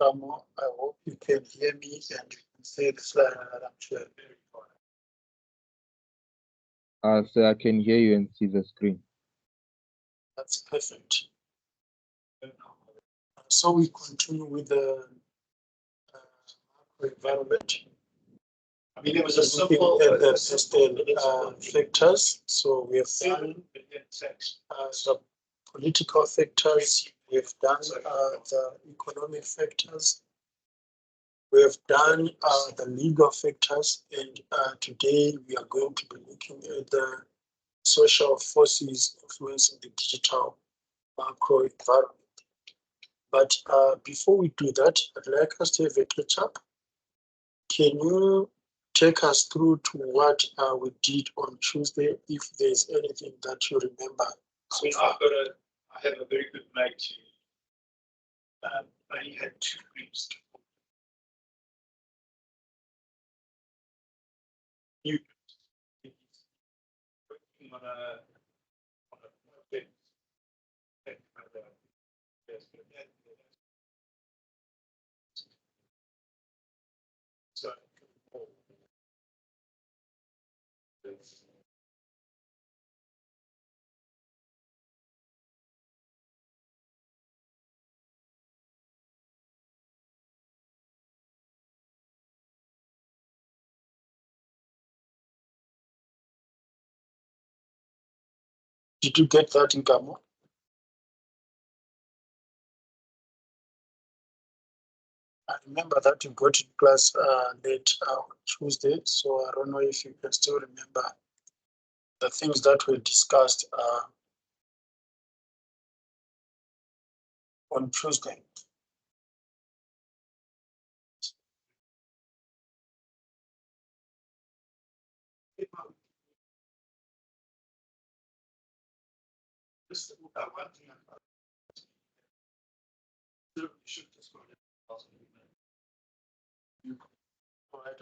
Samo, I hope you can hear me and you can see the slide that I'm sharing. So I can hear you and see the screen. That's perfect. So we continue with the environment. I mean, it was a simple factors. So we have done the political factors, we have done the economic factors, we have done the legal factors, and today we are going to be looking at the social forces influencing the digital macro environment. But before we do that, I'd like us to have a catch up. Can you take us through to what we did on Tuesday, if there's anything that you remember? So I have a very good night to I only had 2 briefs to you working on a project. So Did you get that in Gamo? I remember that you got to class late on Tuesday, so I don't know if you can still remember the things that were discussed on Tuesday.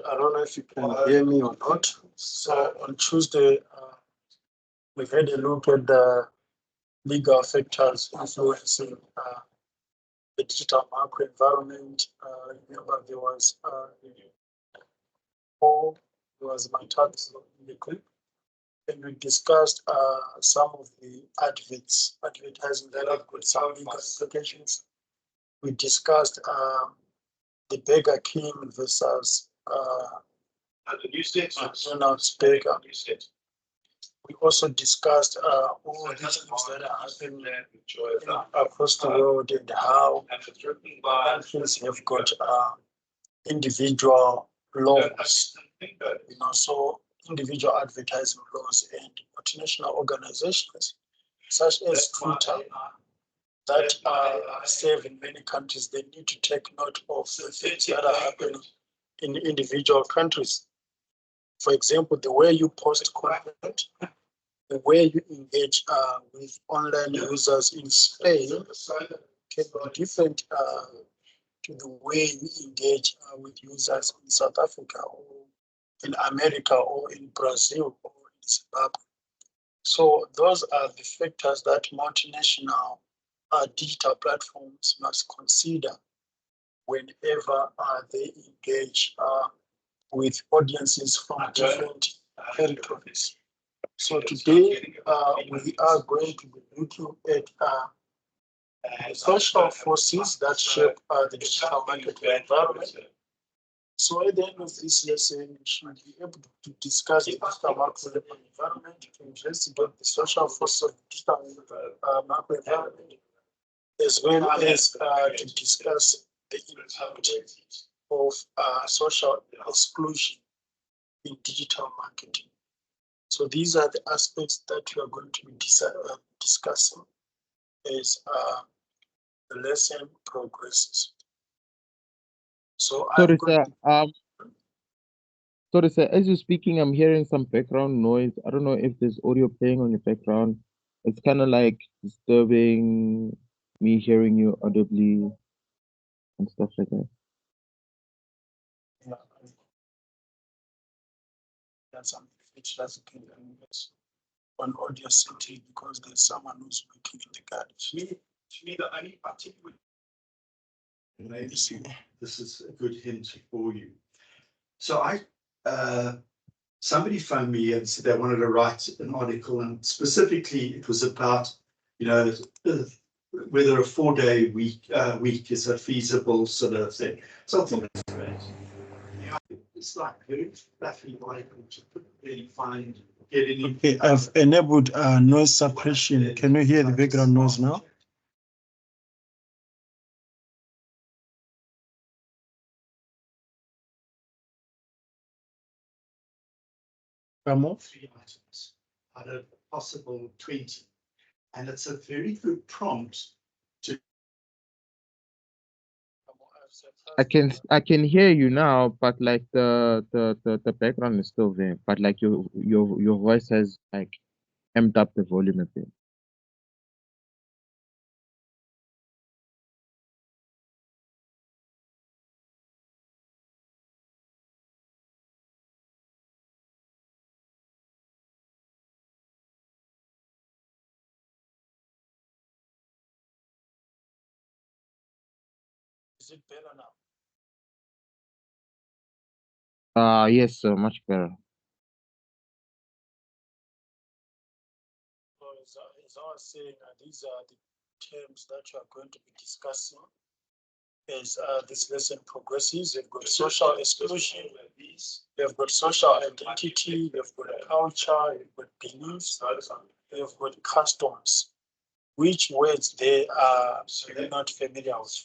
I don't know if you can hear me or not. So on Tuesday, we had a look at the legal factors influencing the digital macro environment. Remember, there was my tax in the clip, and we discussed some of the advertising that have got some legal implications. We discussed the Burger King versus the new state, McDonald's Burger. We also discussed all these things that are happening across the world and how countries have got individual laws, so individual advertising laws and multinational organizations such as Twitter that serve in many countries. They need to take note of the things that are happening in individual countries. For example, the way you post content, the way you engage with online users in Spain can be different to the way you engage with users in South Africa or in America or in Brazil or in Zimbabwe. So those are the factors that multinational digital platforms must consider whenever they engage with audiences from different territories. So today we are going to be looking at social forces that shape the digital market environment. So at the end of this lesson, we should be able to discuss the digital market environment, to investigate the social forces of the digital market environment, as well as to discuss the impact of social exclusion in digital marketing. So these are the aspects that we are going to be discussing as the lesson progresses. So sorry, sir, as you're speaking, I'm hearing some background noise. I don't know if there's audio playing on your background. It's kind of like disturbing me hearing you audibly and stuff like that. That's something which doesn't on audio setting because there's someone who's working in the garage. To me, the only particular maybe this is a good hint for you. So somebody phoned me and said they wanted to write an article, and specifically it was about, whether a 4-day week is a feasible sort of thing. So I thought it's great. It's like very fluffy, really find getting. Okay, I've enabled noise suppression. Can you hear the background noise now? Come on. 3 items out of possible 20. And it's a very good prompt to. I can hear you now, but like the background is still there. But like your voice has like amped up the volume a bit. Is it better now? Yes, sir, much better. So as I was saying, these are the terms that you are going to be discussing as this lesson progresses. You've got social exclusion, you've got social identity, you've got culture, you've got beliefs, you've got customs. Which words they are you're not familiar with?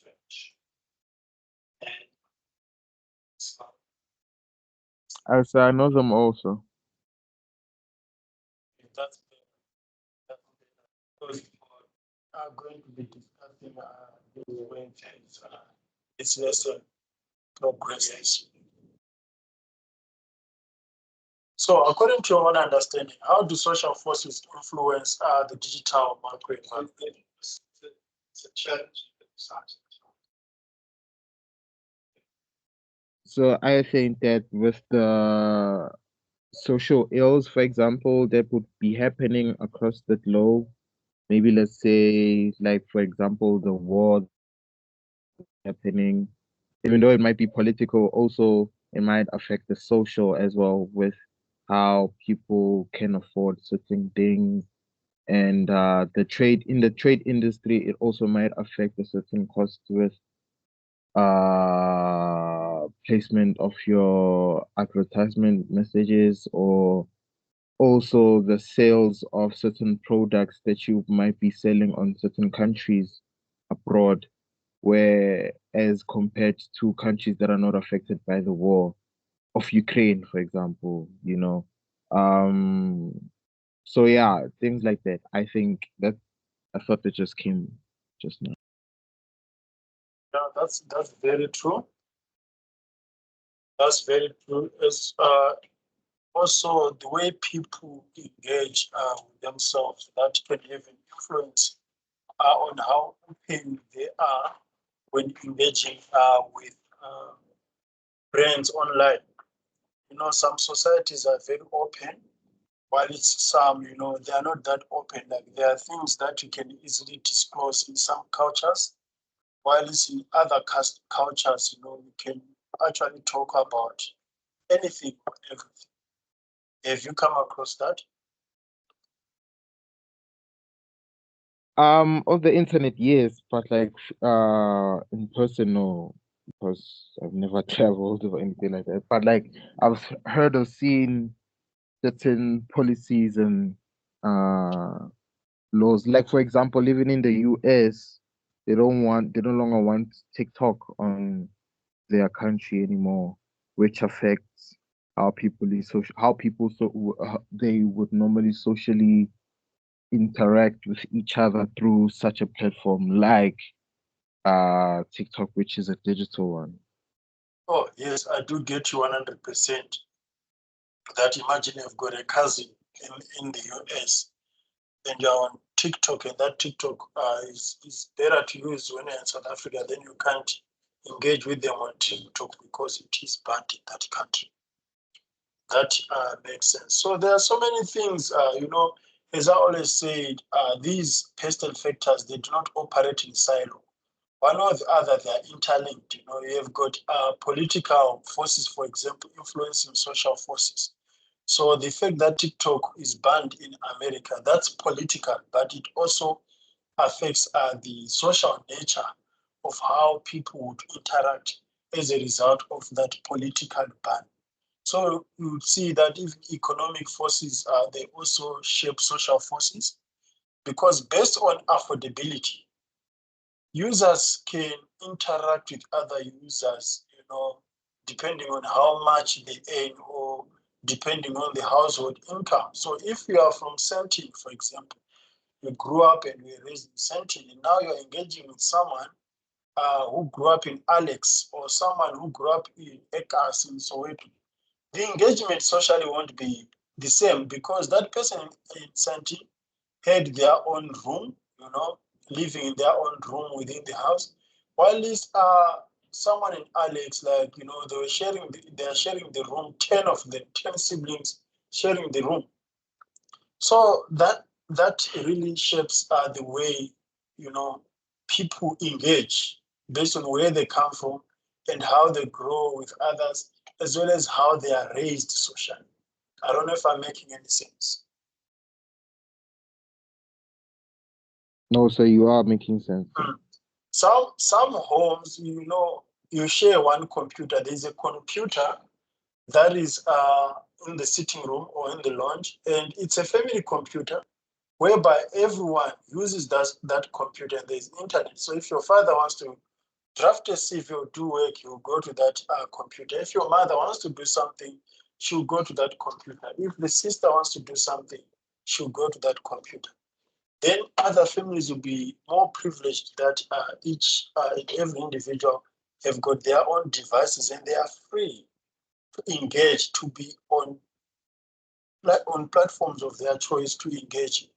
I know them also. That's because we are going to be discussing the way this lesson progresses. So, according to your own understanding, how do social forces influence the digital market environment? It's a challenge. So I think that with the social ills, for example, that would be happening across the globe. Maybe let's say, like for example, the war happening, even though it might be political, also it might affect the social as well with how people can afford certain things. And the trade industry, it also might affect a certain cost with placement of your advertisement messages, or also the sales of certain products that you might be selling on certain countries abroad, where as compared to countries that are not affected by the war of Ukraine, for example, so yeah, things like that. I think that I thought that just came just now. Yeah, that's very true. That's very true. As also the way people engage with themselves, that can have an influence on how open they are when engaging with brands online. Some societies are very open, while it's some, they are not that open. Like there are things that you can easily disclose in some cultures, while it's in other cultures, you can actually talk about anything or everything. Have you come across that? On the internet, yes, but like in person, no, because I've never traveled or anything like that. But like I've heard of seeing certain policies and uh laws. Like for example, even in the US, they no longer want TikTok on their country anymore, which affects how people they would normally socially interact with each other through such a platform like TikTok, which is a digital one. Oh, yes, I do get you 100%. That imagine you've got a cousin in the US and you're on TikTok, and that TikTok is better to use when you're in South Africa. Then you can't engage with them on TikTok because it is banned in that country. That makes sense. So there are so many things, as I always said, these pestle factors, they do not operate in silo. one or the other, they are interlinked. You have got political forces, for example, influencing social forces. So the fact that TikTok is banned in America, that's political, but it also affects the social nature of how people would interact as a result of that political ban. So you would see that if economic forces, they also shape social forces, because based on affordability, users can interact with other users, depending on how much they earn or depending on the household income. So if you are from Sandton, for example, you grew up and were raised in Sandton, and now you're engaging with someone who grew up in Alex or someone who grew up in Ekas in Soweto, the engagement socially won't be the same, because that person in Sandton had their own room, living in their own room within the house, while this someone in Alex, like, they are sharing the room, 10 of them, 10 siblings sharing the room. So that really shapes the way, people engage based on where they come from and how they grow with others, as well as how they are raised socially. I don't know if I'm making any sense. No, sir, you are making sense. Some homes, you share one computer. There's a computer that is in the sitting room or in the lounge, and it's a family computer whereby everyone uses that computer, and there's internet. So if your father wants to draft a CV or do work, he'll go to that computer. If your mother wants to do something, she'll go to that computer. If the sister wants to do something, she'll go to that computer. Then other families will be more privileged that every individual have got their own devices, and they are free to engage, to be on platforms of their choice to engage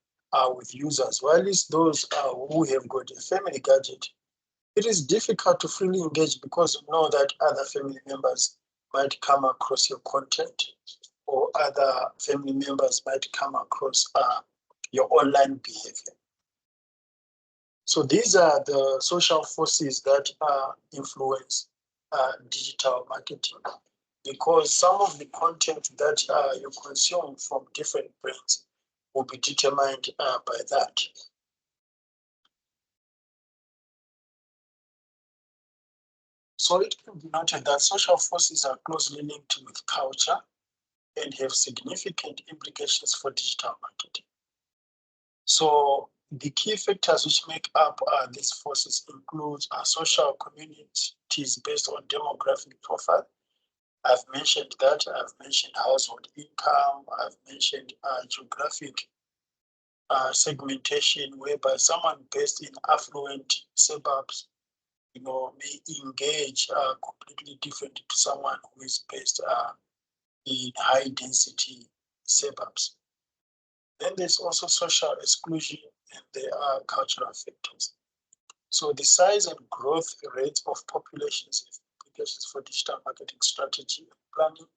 with users. While it's those who have got a family gadget, it is difficult to freely engage, because you know that other family members might come across your content, or other family members might come across your online behavior. So these are the social forces that influence digital marketing, because some of the content that you consume from different brands will be determined by that. So it can be noted that social forces are closely linked with culture and have significant implications for digital marketing. So the key factors which make up these forces include social communities based on demographic profile. I've mentioned that. I've mentioned household income. I've mentioned geographic segmentation, whereby someone based in affluent suburbs, may engage completely different to someone who is based in high density suburbs. Then there's also social exclusion, and there are cultural factors. So the size and growth rate of populations have implications for digital marketing strategy and planning.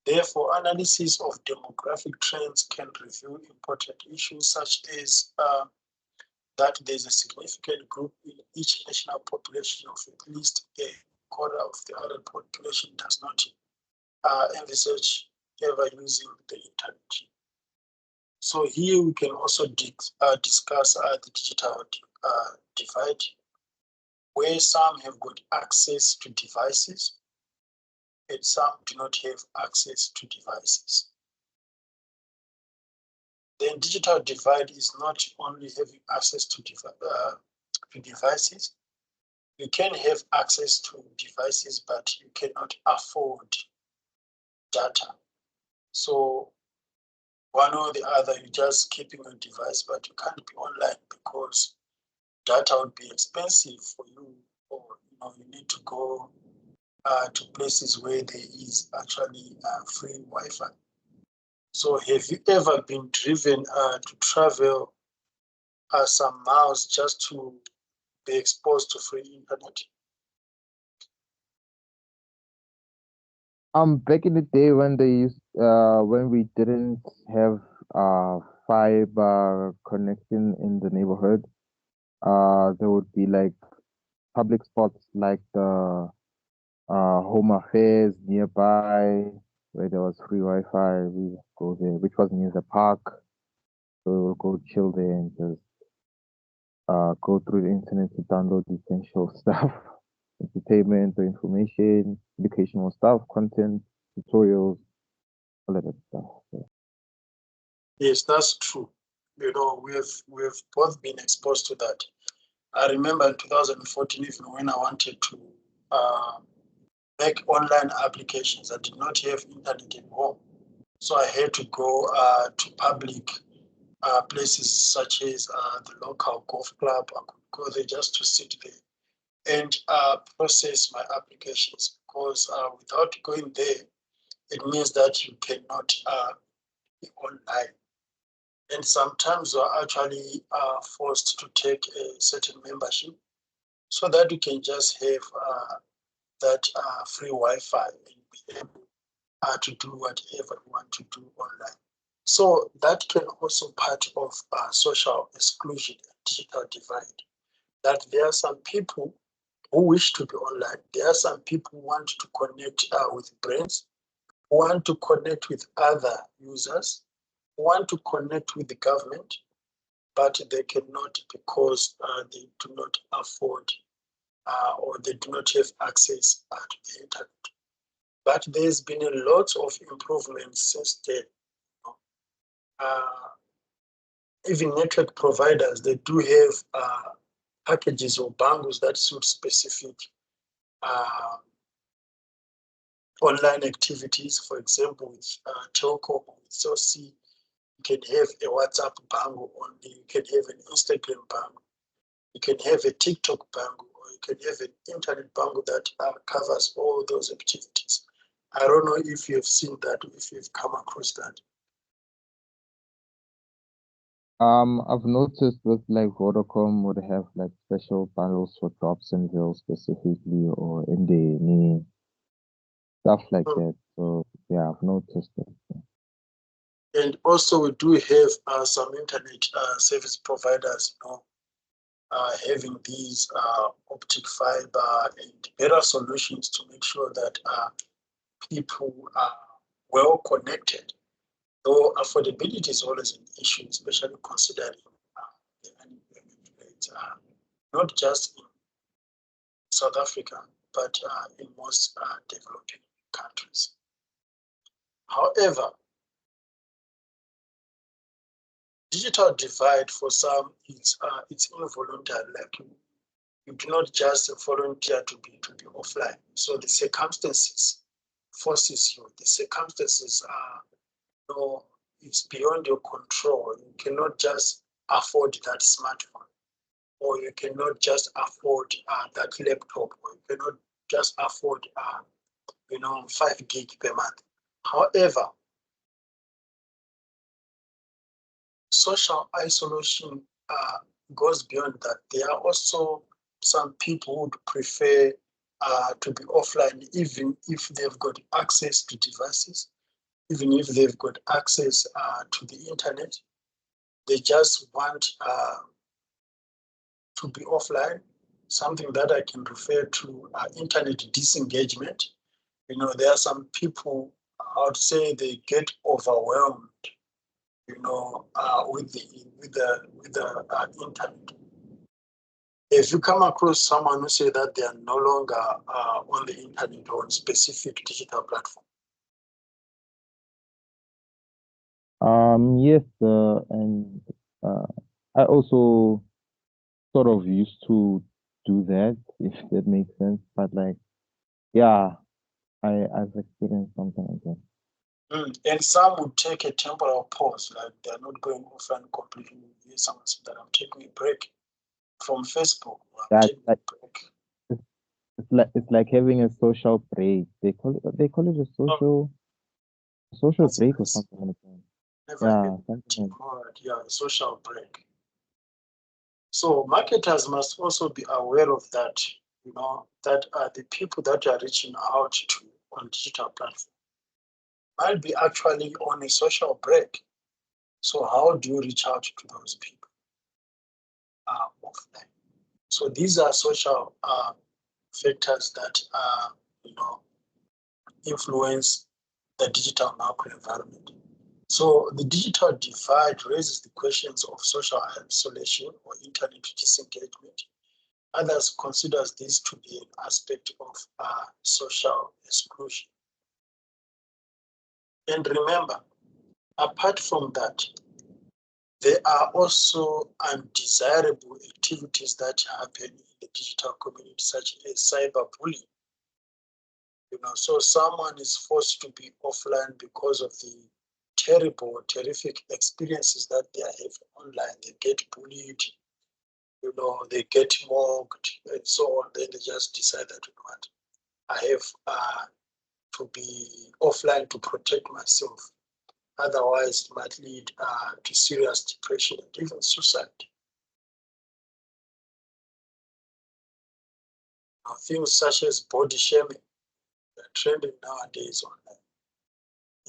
Therefore, analysis of demographic trends can reveal important issues, such as that there's a significant group in each national population of at least a quarter of the adult population does not envisage ever using the internet. So here we can also discuss the digital divide, where some have got access to devices and some do not have access to devices. Then digital divide is not only having access to devices. You can have access to devices, but you cannot afford data. So one or the other, you're just keeping your device, but you can't be online because data would be expensive for you, or you need to go to places where there is actually free Wi-Fi. So have you ever been driven to travel some miles just to be exposed to free internet? Back in the day when when we didn't have fiber connection in the neighborhood, there would be like public spots like the home affairs nearby where there was free Wi-Fi. We would go there, which was near the park. So we would go chill there and just go through the internet to download essential stuff, entertainment, or information, educational stuff, content, tutorials, all of that stuff. So, Yes, that's true. We've both been exposed to that. I remember in 2014, even when I wanted to make online applications, I did not have internet at home. So I had to go to public places such as the local golf club. I could go there just to sit there and process my applications, because without going there, it means that you cannot be online. And sometimes you are actually forced to take a certain membership so that you can just have that free Wi-Fi and be able to do whatever you want to do online. So that can also part of social exclusion and digital divide. That there are some people who wish to be online. There are some people who want to connect with brands, who want to connect with other users, who want to connect with the government, but they cannot because they do not afford or they do not have access to the internet. But there's been a lot of improvements since then. Uh, Even network providers, they do have packages or bundles that suit specific uh, online activities. For example, with telco or with COC, you can have a WhatsApp bundle only, you can have an Instagram bundle, you can have a TikTok bundle, or you can have an internet bundle that covers all those activities. I don't know if you've seen that, if you've come across that. I've noticed with like Vodacom would have like special bundles for Dobsonville specifically or in the stuff like Mm. that. So yeah, I've noticed it. And also we do have some internet service providers, having these optic fiber and better solutions to make sure that people are well connected. Though affordability is always an issue, especially considering the unemployment rate, not just in South Africa, but in most developing countries. However, digital divide for some, it's involuntary. Like you do not just volunteer to be offline. So the circumstances forces you. The circumstances are, it's beyond your control. You cannot just afford that smartphone, or you cannot just afford that laptop, or you cannot just afford 5 gig per month. However, social isolation goes beyond that. There are also some people who would prefer to be offline, even if they've got access to devices, even if they've got access to the internet. They just want to be offline, something that I can refer to internet disengagement. There are some people, I would say, they get overwhelmed, with the internet. If you come across someone who say that they are no longer on the internet or on specific digital platform? Yes, and uh, I also sort of used to do that, if that makes sense. But like, yeah, I've experienced something like that. And some would take a temporal pause, like they're not going offline completely. Someone said that I'm taking a break from Facebook. Or I'm Yeah, taking a break. it's like having a social break. They call it a Oh, social that's break or nice. something like that. Never Yeah, heard something that like word. Yeah, social break. So marketers must also be aware of that, that the people that you are reaching out to on digital platforms might be actually on a social break. So how do you reach out to those people offline? So these are social factors that influence the digital macro environment. So the digital divide raises the questions of social isolation or internet disengagement. Others considers this to be an aspect of social exclusion. And remember, apart from that, there are also undesirable activities that happen in the digital community, such as cyberbullying. So someone is forced to be offline because of the terrible, terrific experiences that they have online. They get bullied, they get mocked and so on. Then they just decide that, what, I have to be offline to protect myself. Otherwise, it might lead to serious depression and even suicide. Things such as body shaming are trending nowadays online,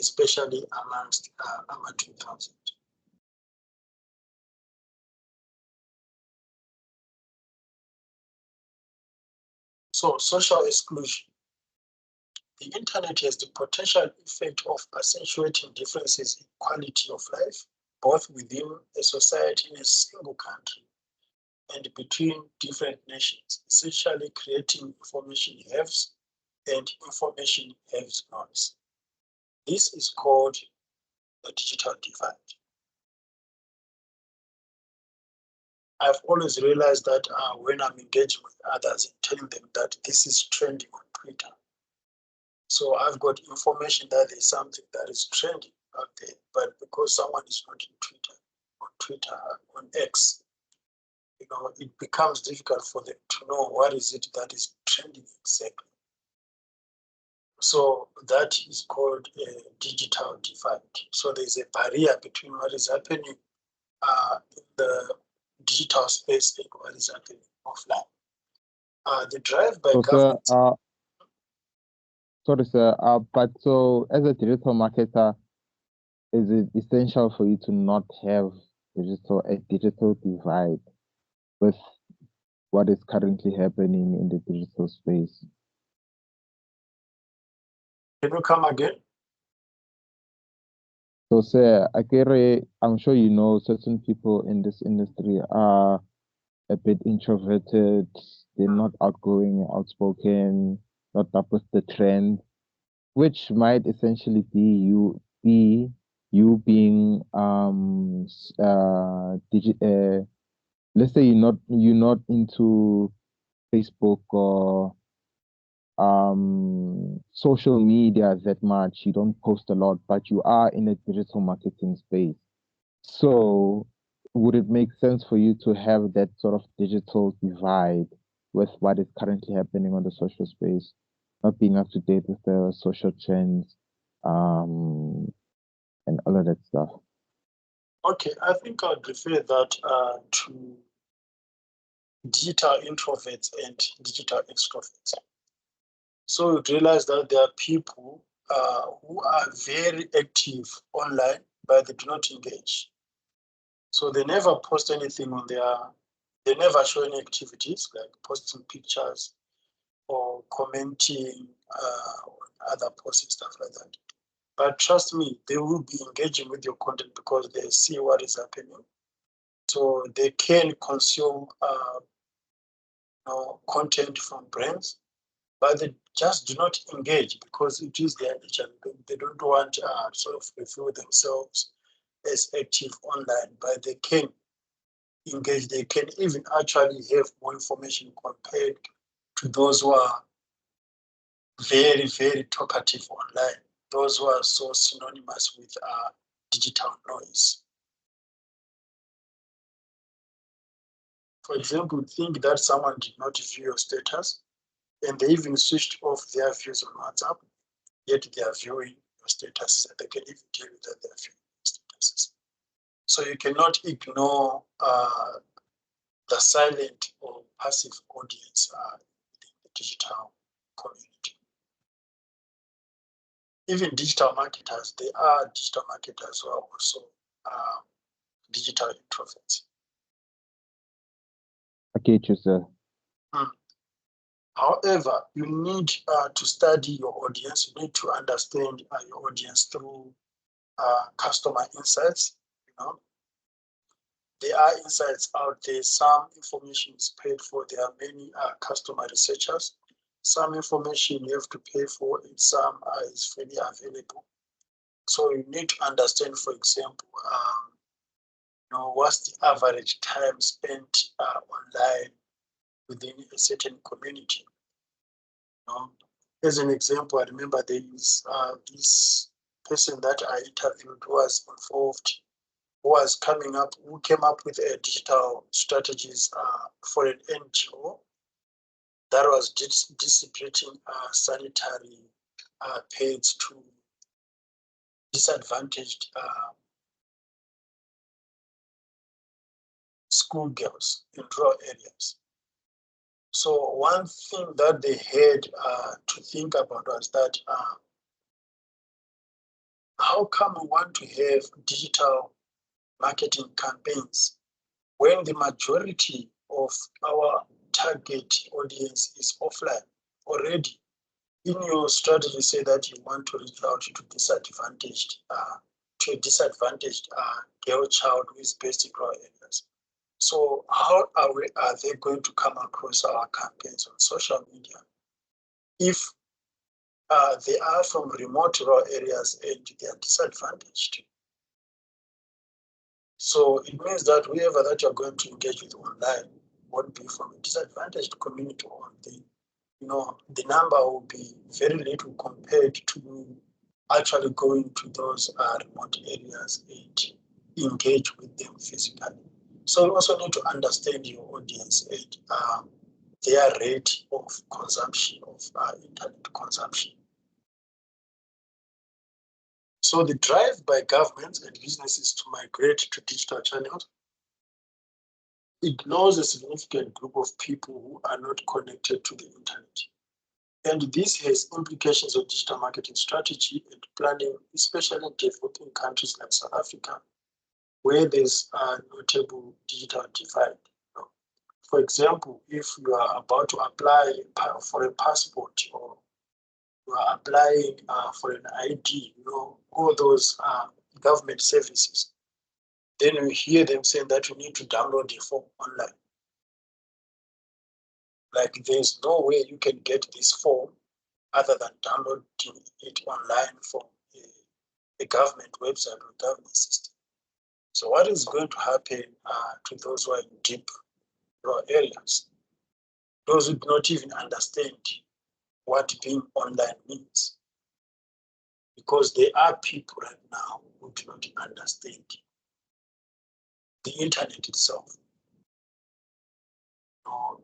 especially amongst AMA 2000. So, social exclusion. The internet has the potential effect of accentuating differences in quality of life, both within a society in a single country and between different nations, essentially creating information haves and information haves nots. This is called the digital divide. I've always realized that when I'm engaging with others and telling them that this is trending on Twitter, so I've got information that there's something that is trending out there, but because someone is not in Twitter, on X, it becomes difficult for them to know what is it that is trending exactly. So that is called a digital divide. So there's a barrier between what is happening in the digital space and what is happening offline. The drive by government. Sorry, sir. But so as a digital marketer, is it essential for you to not have a digital divide with what is currently happening in the digital space? Can you come again? So, sir, I'm sure you know certain people in this industry are a bit introverted. They're not outgoing, outspoken, not up with the trend, which might essentially be you being let's say you're not into Facebook or social media that much. You don't post a lot, but you are in a digital marketing space. So would it make sense for you to have that sort of digital divide with what is currently happening on the social space, not being up to date with the social trends, and all of that stuff? Okay, I think I'd refer that to digital introverts and digital extroverts. So you realize that there are people who are very active online, but they do not engage. So they never post anything they never show any activities like posting pictures or commenting on other posts and stuff like that. But trust me, they will be engaging with your content because they see what is happening. So they can consume content from brands, but they just do not engage because it is their nature. They don't want to sort of reveal themselves as active online, but they can engage. They can even actually have more information compared to those who are very, very talkative online, those who are so synonymous with digital noise. For example, think that someone did not view your status and they even switched off their views on WhatsApp, yet they are viewing your status. They can even tell you that they are viewing your statuses. So you cannot ignore the silent or passive audience in the digital community. Even digital marketers, they are digital marketers who are also digital introverts. I get you, sir. However, you need to study your audience. You need to understand your audience through customer insights. You know, there are insights out there. Some information is paid for. There are many customer researchers. Some information you have to pay for, and some is freely available. So you need to understand, for example, what's the average time spent online within a certain community. As an example, I remember there is this person that I interviewed who was involved, who came up with a digital strategies for an NGO that was distributing sanitary pads to disadvantaged schoolgirls in rural areas. So one thing that they had to think about was that how come we want to have digital marketing campaigns when the majority of our target audience is offline already? In your strategy, say that you want to reach out to a disadvantaged girl child who is based in rural areas. So how are they going to come across our campaigns on social media if they are from remote rural areas and they are disadvantaged? So it means that whoever that you're going to engage with online won't be from a disadvantaged community, or the number will be very little compared to actually going to those remote areas and engage with them physically. So you also need to understand your audience and their rate of consumption of internet consumption. So the drive by governments and businesses to migrate to digital channels ignores a significant group of people who are not connected to the internet. And this has implications on digital marketing strategy and planning, especially in developing countries like South Africa, where there's a notable digital divide. For example, if you are about to apply for a passport, or you are applying for an ID, all those government services, then you hear them saying that you need to download the form online. Like, there's no way you can get this form other than downloading it online from a government website or government system. So what is going to happen to those who are in deep rural areas? Those who do not even understand what being online means. Because there are people right now who do not understand the internet itself.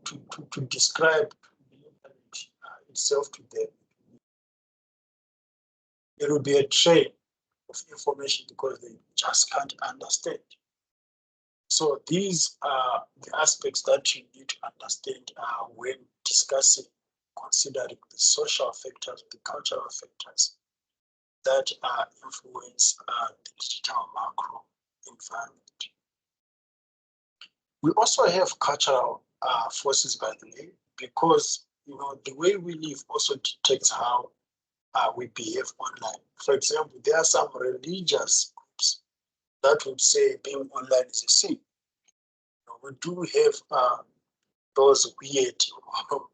To describe the internet itself to them, it will be a train of information because they just can't understand. So these are the aspects that you need to understand when discussing, considering the social factors, the cultural factors that influence the digital macro environment. We also have cultural forces, by the way, because the way we live also dictates how we behave online. For example, there are some religious groups that would say being online is a sin. We do have those weird,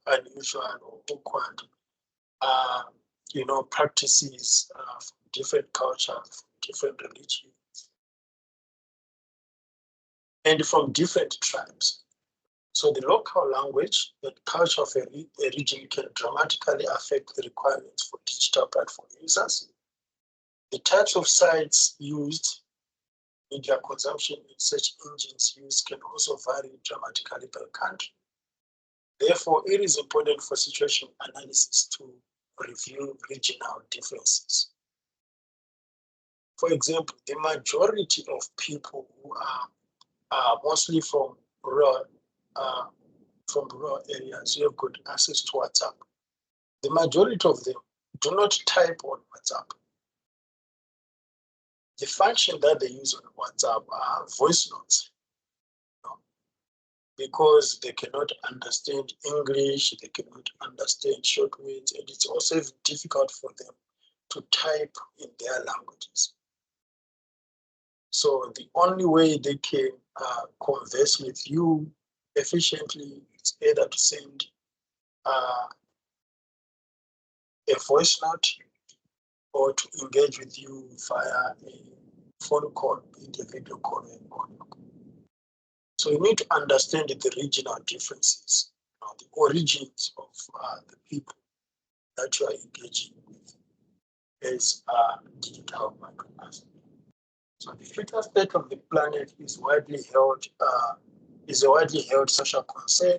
unusual, or awkward, practices from different cultures, from different religions, and from different tribes. So the local language and culture of a region can dramatically affect the requirements for digital platform users. The types of sites used, media consumption, and search engines used can also vary dramatically per country. Therefore, it is important for situation analysis to review regional differences. For example, the majority of people who are mostly from rural areas who have good access to WhatsApp, the majority of them do not type on WhatsApp. The function that they use on WhatsApp are voice notes. because they cannot understand English, they cannot understand short words, and it's also difficult for them to type in their languages. So the only way they can converse with you efficiently is either to send a voice note or to engage with you via a phone call, a video call, and audio call. So you need to understand the regional differences, the origins of the people that you are engaging with as digital microplastics. So the future state of the planet is a widely held social concern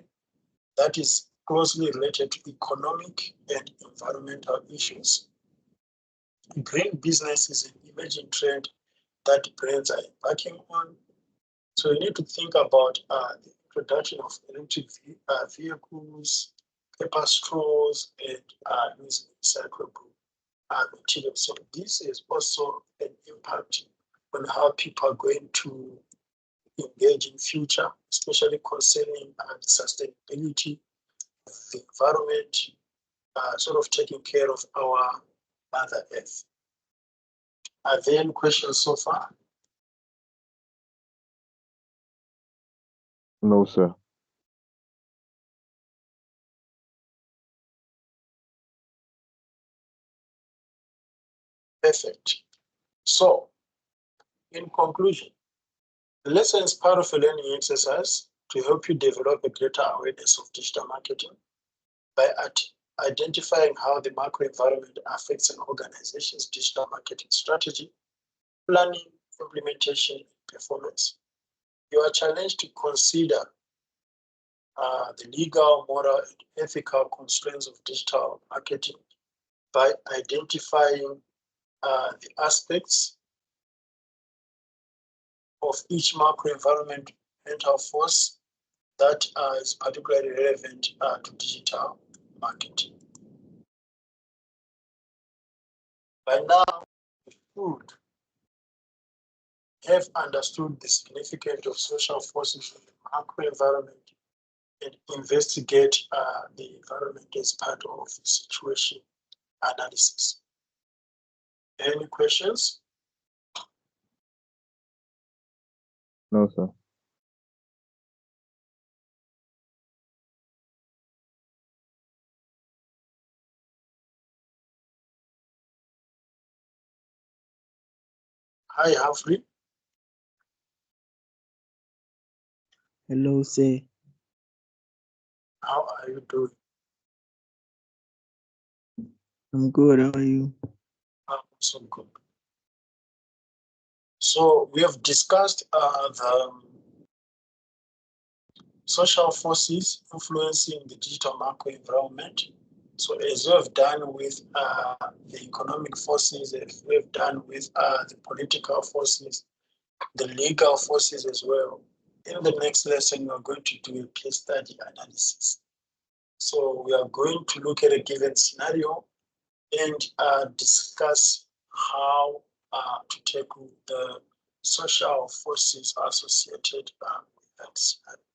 that is closely related to economic and environmental issues. Green business is an emerging trend that brands are embarking on. So you need to think about the introduction of electric vehicles, paper straws, and using recyclable materials. So this is also an impact on how people are going to engage in future, especially concerning the sustainability of the environment, sort of taking care of our Mother Earth. Are there any questions so far? No, sir. Perfect. So, in conclusion, the lesson is part of a learning exercise to help you develop a greater awareness of digital marketing by identifying how the macro environment affects an organization's digital marketing strategy, planning, implementation, and performance. You are challenged to consider the legal, moral, and ethical constraints of digital marketing by identifying the aspects of each macro environmental force that is particularly relevant to digital marketing. By now, you should have understood the significance of social forces in the macro environment and investigate the environment as part of the situation analysis. Any questions? No, sir. Hi, Humphrey. Hello, sir. How are you doing? I'm good. How are you? I'm also good. So we have discussed the social forces influencing the digital macro environment. So as we have done with the economic forces, as we have done with the political forces, the legal forces as well. In the next lesson, we are going to do a case study analysis. So we are going to look at a given scenario and discuss how to tackle the social forces associated with that scenario.